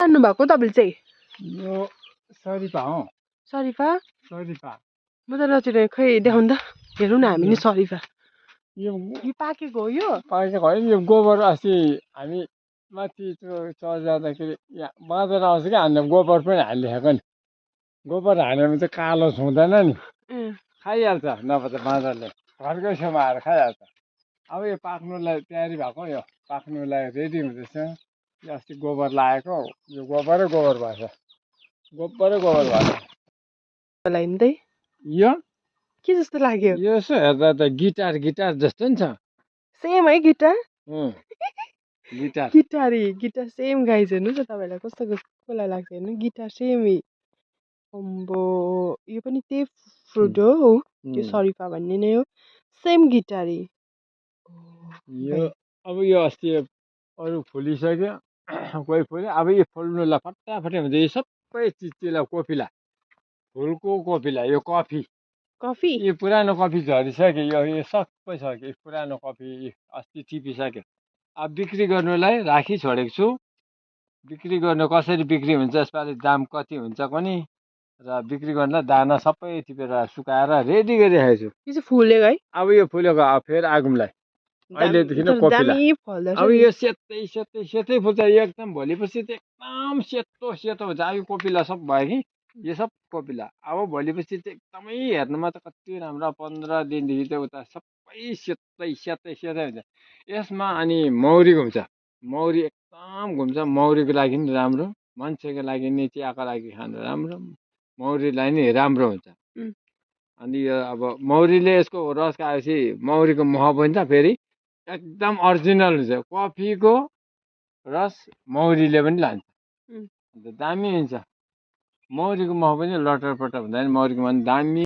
छान्नु भएको तपाईँले चाहिँ यो सरिफा हो सरिफा सरिफा म त नचिने खै देखाउनु त हेरौँ न हामी नि सरिफा यो यो पाकेको हो यो पाकेको होइन यो गोबर अस्ति हामी माथि त्यो चर जाँदाखेरि यहाँ बाँदर आउँछ कि हामीले गोबर पनि हालिदिएको नि गोबर हाल्यो भने चाहिँ कालो छुँदैन नि खाइहाल्छ नभए त बाँदरले घरकै छेउमा आएर खाइहाल्छ अब यो पाक्नुलाई तयारी भएको यो पाक्नुलाई रेडी हुँदैछ यो अस्ति गोबर लगाएको यो गोबरै गोबर भएछ गोबरै गोबर भएछ लगाइन्दै यो के जस्तो लाग्यो यो यसो हेर्दा त गिटार गिटार जस्तो नि छ सेम है guitar guitar guitar same guys हेर्नुहोस् न तपाईँलाई कस्तो कसलाई लाग्छ हेर्नु गिटार सेम अम्बो यो पनि त्यही फ्रुट हो त्यो सरिफा भन्ने नै हो सेम गिटारी यो अब यो अस्ति अरू फुलिसक्यो कोही फुल्यो अब यो फुल्नुलाई फटाफटै हुन्छ यो सबै चिजलाई कोपिला फुलको कोपिला यो कफी कफी यो पुरानो कफी झरिसक्यो यो सबै सक्यो पुरानो कफी अस्ति टिपिसक्यो अब बिक्री गर्नुलाई राखी छोडेको छु बिक्री गर्नु कसरी बिक्री हुन्छ यसपालि दाम कति हुन्छ पनि र बिक्री गर्नलाई दाना सबै टिपेर सुकाएर रेडी गरिराखेको छु यो चाहिँ फुलेको है अब यो फुलेको अब फेरि आगुमलाई अहिलेदेखि नै कोपिला अब यो सेतै सेतै सेतै फुल्छ एकदम भोलिपछि त एकदम सेतो सेतो हुन्छ अब यो कोपिला सब भयो कि यो सब कोपिला अब भोलिपछि चाहिँ एकदमै हेर्नुमा त कति राम्रो 15 दिनदेखि चाहिँ उता सबै सेतै सेतै सेतै हुन्छ यसमा अनि मौरी घुम्छ मौरी एकदम घुम्छ मौरीको लागि नि राम्रो मान्छेको लागि नि चियाको लागि खानु राम्रो मौरीलाई नि राम्रो हुन्छ अनि यो अब मौरीले यसको रस खाएपछि मौरीको मह बन्छ फेरि एकदम ओरिजिनल हुन्छ कफीको रस मौरीले पनि लान्छ अन्त दामी हुन्छ मौरीको मह पनि लटर पटर हुँदैन मौरीको मह दामी